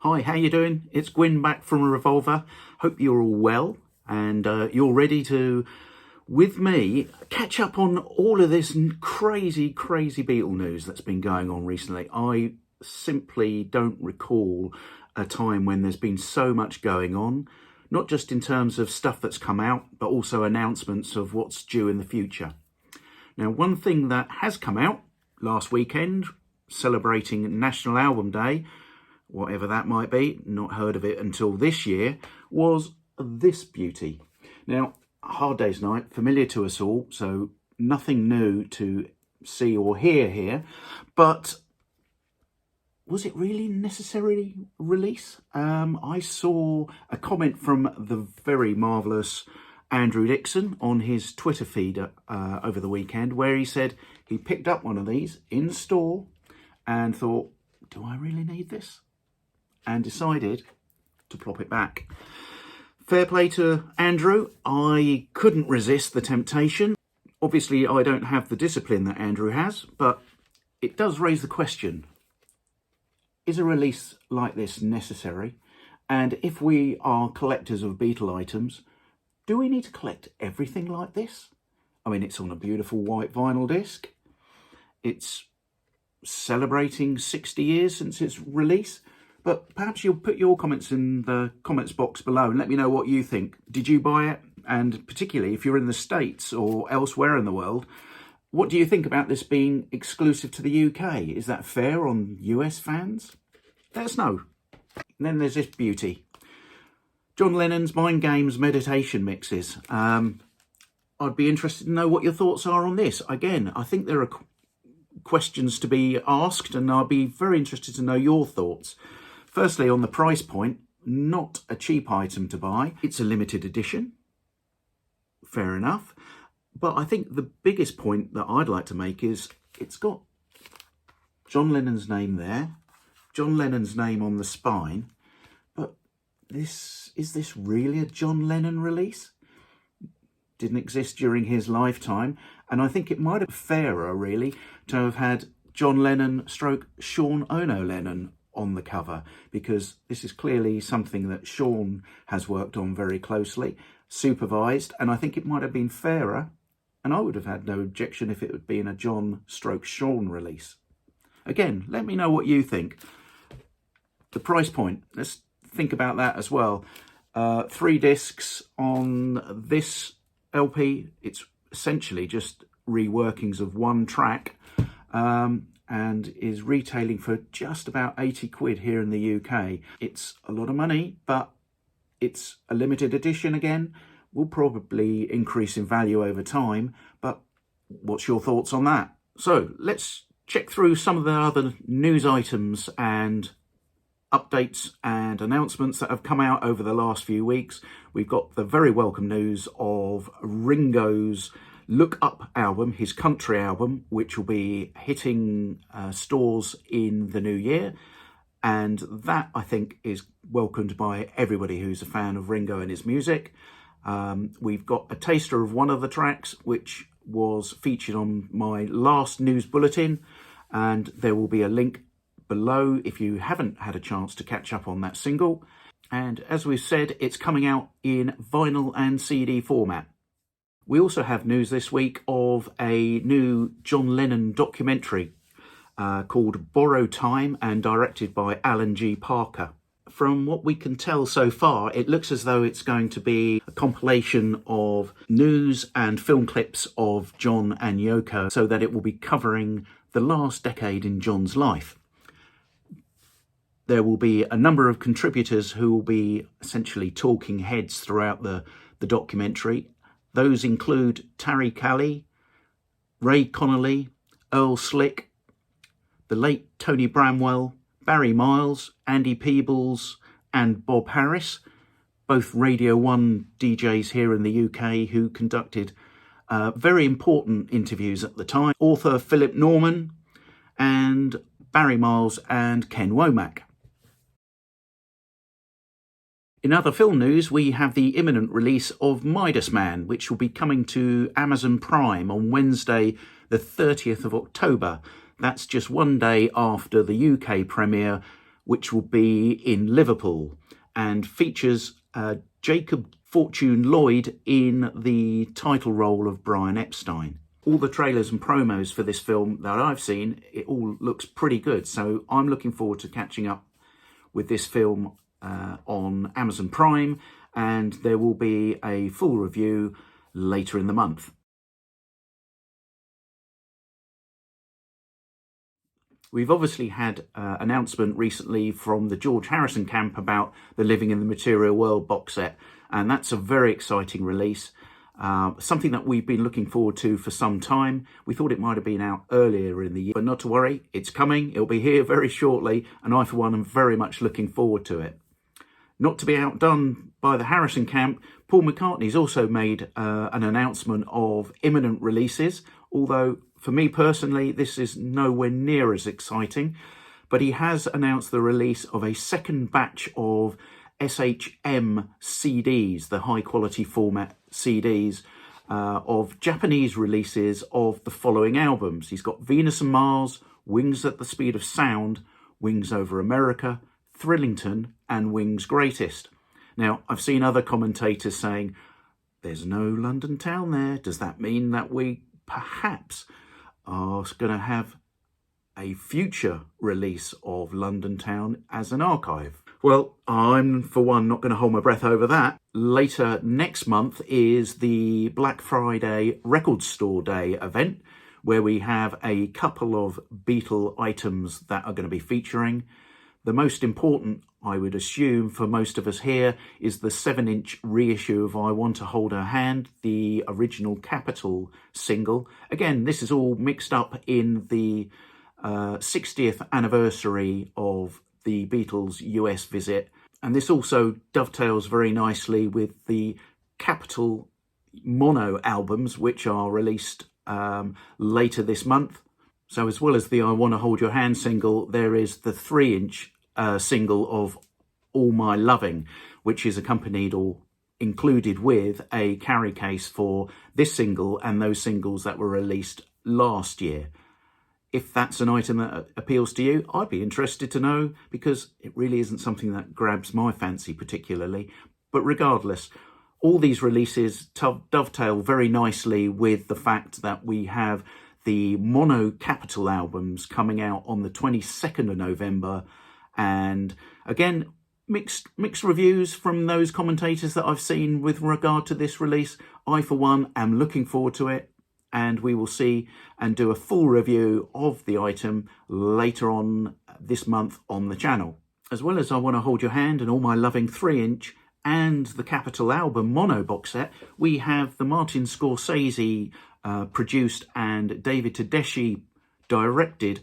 Hi, how you doing? It's Gwyn back from Revolver. Hope you're all well and you're ready to, with me, catch up on all of this crazy Beatle news that's been going on recently. I simply don't recall a time when there's been so much going on, not just in terms of stuff that's come out, but also announcements of what's due in the future. Now, one thing that has come out last weekend, celebrating National Album Day, whatever that might be, not heard of it until this year, was this beauty. Now, Hard Day's Night, familiar to us all, so nothing new to see or hear here, but was it really necessary release? I saw a comment from the very marvellous Andrew Dixon on his Twitter feed over the weekend, where he said he picked up one of these in store and thought, do I really need this? And decided to plop it back. Fair play to Andrew. I couldn't resist the temptation. Obviously, I don't have the discipline that Andrew has, but it does raise the question, is a release like this necessary? And if we are collectors of Beatle items, do we need to collect everything like this? I mean, it's on a beautiful white vinyl disc. It's celebrating 60 years since its release. But perhaps you'll put your comments in the comments box below and let me know what you think. Did you buy it? And particularly if you're in the States or elsewhere in the world, what do you think about this being exclusive to the UK? Is that fair on US fans? Let us know. And then there's this beauty. John Lennon's Mind Games meditation mixes. I'd be interested to know what your thoughts are on this. Again, I think there are questions to be asked and I'd be very interested to know your thoughts. Firstly, on the price point, not a cheap item to buy. It's a limited edition, fair enough. But I think the biggest point that I'd like to make is it's got John Lennon's name there, John Lennon's name on the spine. But is this really a John Lennon release? Didn't exist during his lifetime. And I think it might have been fairer, really, to have had John Lennon stroke Sean Ono Lennon on the cover, because this is clearly something that Sean has worked on very closely, supervised, and I think it might have been fairer, and I would have had no objection if it had been a John stroke Sean release. Again, let me know what you think. The price point, let's think about that as well. 3 discs on this LP. It's essentially just reworkings of one track, and is retailing for just about 80 quid here in the UK. It's a lot of money, but it's a limited edition again. Will probably increase in value over time, but what's your thoughts on that? So let's check through some of the other news items and updates and announcements that have come out over the last few weeks. We've got the very welcome news of Ringo's Look Up album, his country album, which will be hitting stores in the new year. And that, I think, is welcomed by everybody who's a fan of Ringo and his music. We've got a taster of one of the tracks, which was featured on my last news bulletin. And there will be a link below if you haven't had a chance to catch up on that single. And as we've said, it's coming out in vinyl and CD format. We also have news this week of a new John Lennon documentary called Borrowed Time and directed by Alan G. Parker. From what we can tell so far, it looks as though it's going to be a compilation of news and film clips of John and Yoko, so that it will be covering the last decade in John's life. There will be a number of contributors who will be essentially talking heads throughout the documentary. Those include Terry Callie, Ray Connolly, Earl Slick, the late Tony Bramwell, Barry Miles, Andy Peebles and Bob Harris, both Radio 1 DJs here in the UK who conducted very important interviews at the time. Author Philip Norman and Barry Miles and Ken Womack. In other film news, we have the imminent release of Midas Man, which will be coming to Amazon Prime on Wednesday, the 30th of October. That's just one day after the UK premiere, which will be in Liverpool and features Jacob Fortune Lloyd in the title role of Brian Epstein. All the trailers and promos for this film that I've seen, it all looks pretty good. So I'm looking forward to catching up with this film on Amazon Prime, and there will be a full review later in the month. We've obviously had an announcement recently from the George Harrison camp about the Living in the Material World box set, and that's a very exciting release. Something that we've been looking forward to for some time. We thought it might have been out earlier in the year, but not to worry, it's coming. It'll be here very shortly, and I, for one, am very much looking forward to it. Not to be outdone by the Harrison camp, Paul McCartney's also made an announcement of imminent releases, although for me personally, this is nowhere near as exciting, but he has announced the release of a second batch of SHM CDs, the high quality format CDs of Japanese releases of the following albums. He's got Venus and Mars, Wings at the Speed of Sound, Wings Over America, Thrillington and Wings Greatest. Now, I've seen other commentators saying, there's no London Town there. Does that mean that we perhaps are going to have a future release of London Town as an archive? Well, I'm, for one, not going to hold my breath over that. Later next month is the Black Friday Record Store Day event, where we have a couple of Beatle items that are going to be featuring. The most important, I would assume, for most of us here is the 7-inch reissue of I Want to Hold Her Hand, the original Capitol single. Again, this is all mixed up in the 60th anniversary of the Beatles' US visit. And this also dovetails very nicely with the Capitol mono albums, which are released later this month. So as well as the I Want to Hold Your Hand single, there is the 3-inch single of All My Loving, which is accompanied or included with a carry case for this single and those singles that were released last year. If that's an item that appeals to you, I'd be interested to know, because it really isn't something that grabs my fancy particularly. But regardless, all these releases dovetail very nicely with the fact that we have the mono Capitol albums coming out on the 22nd of November. And again, mixed reviews from those commentators that I've seen with regard to this release. I, for one, am looking forward to it, and we will see and do a full review of the item later on this month on the channel. As well as I Want to Hold Your Hand and All My Loving 3-inch and the Capitol album mono box set, we have the Martin Scorsese produced and David Tedeschi directed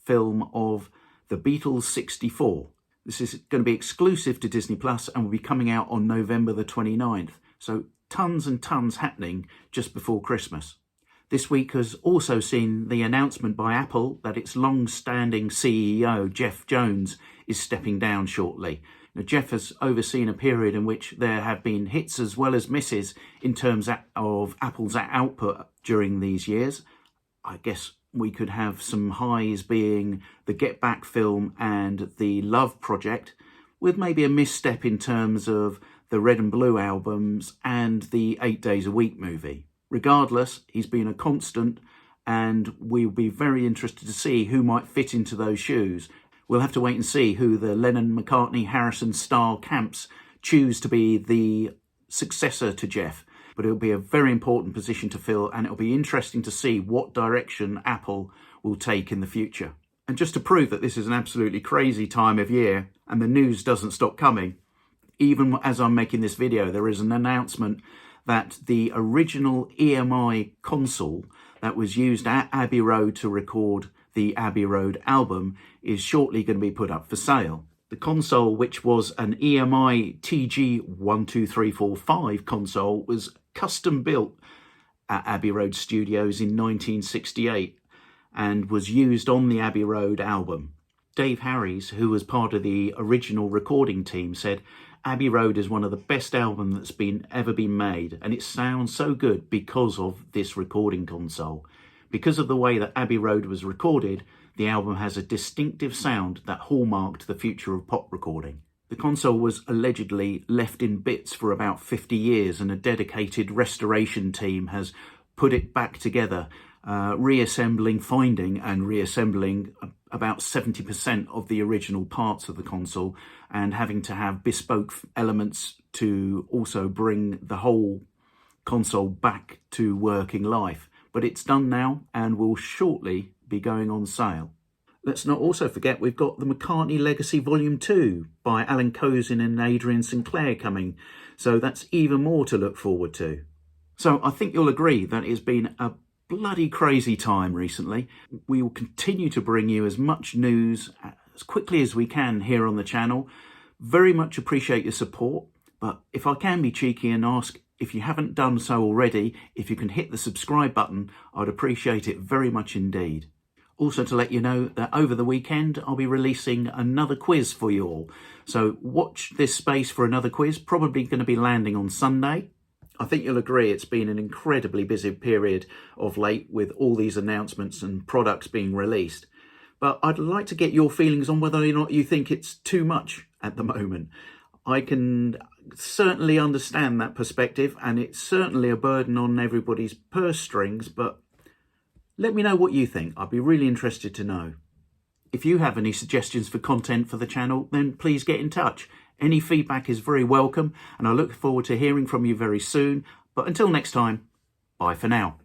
film of The Beatles 64. This is going to be exclusive to Disney Plus and will be coming out on November the 29th. So tons and tons happening just before Christmas. This week has also seen the announcement by Apple that its long-standing CEO, Jeff Jones, is stepping down shortly. Now, Jeff has overseen a period in which there have been hits as well as misses in terms of Apple's output during these years. I guess we could have some highs being the Get Back film and the Love Project, with maybe a misstep in terms of the Red and Blue albums and the 8 Days a Week movie. Regardless, he's been a constant, and we'll be very interested to see who might fit into those shoes. We'll have to wait and see who the Lennon, McCartney, Harrison style camps choose to be the successor to Jeff. But it'll be a very important position to fill, and it'll be interesting to see what direction Apple will take in the future. And just to prove that this is an absolutely crazy time of year and the news doesn't stop coming, even as I'm making this video, there is an announcement that the original EMI console that was used at Abbey Road to record the Abbey Road album is shortly going to be put up for sale. The console, which was an EMI TG12345 console, was custom built at Abbey Road Studios in 1968 and was used on the Abbey Road album. Dave Harries, who was part of the original recording team, said, "Abbey Road is one of the best albums that's ever been made, and it sounds so good because of this recording console." Because of the way that Abbey Road was recorded, the album has a distinctive sound that hallmarked the future of pop recording. The console was allegedly left in bits for about 50 years, and a dedicated restoration team has put it back together, finding and reassembling about 70% of the original parts of the console, and having to have bespoke elements to also bring the whole console back to working life. But it's done now and will shortly be going on sale. Let's not also forget we've got the McCartney Legacy Volume 2 by Alan Kozin and Adrian Sinclair coming, so that's even more to look forward to. So I think you'll agree that it's been a bloody crazy time recently. We will continue to bring you as much news as quickly as we can here on the channel. Very much appreciate your support, but if I can be cheeky and ask, if you haven't done so already, if you can hit the subscribe button, I'd appreciate it very much indeed. Also to let you know that over the weekend, I'll be releasing another quiz for you all. So watch this space for another quiz, probably going to be landing on Sunday. I think you'll agree it's been an incredibly busy period of late with all these announcements and products being released. But I'd like to get your feelings on whether or not you think it's too much at the moment. I can certainly understand that perspective, and it's certainly a burden on everybody's purse strings, but let me know what you think. I'd be really interested to know. If you have any suggestions for content for the channel, then please get in touch. Any feedback is very welcome, and I look forward to hearing from you very soon. But until next time, bye for now.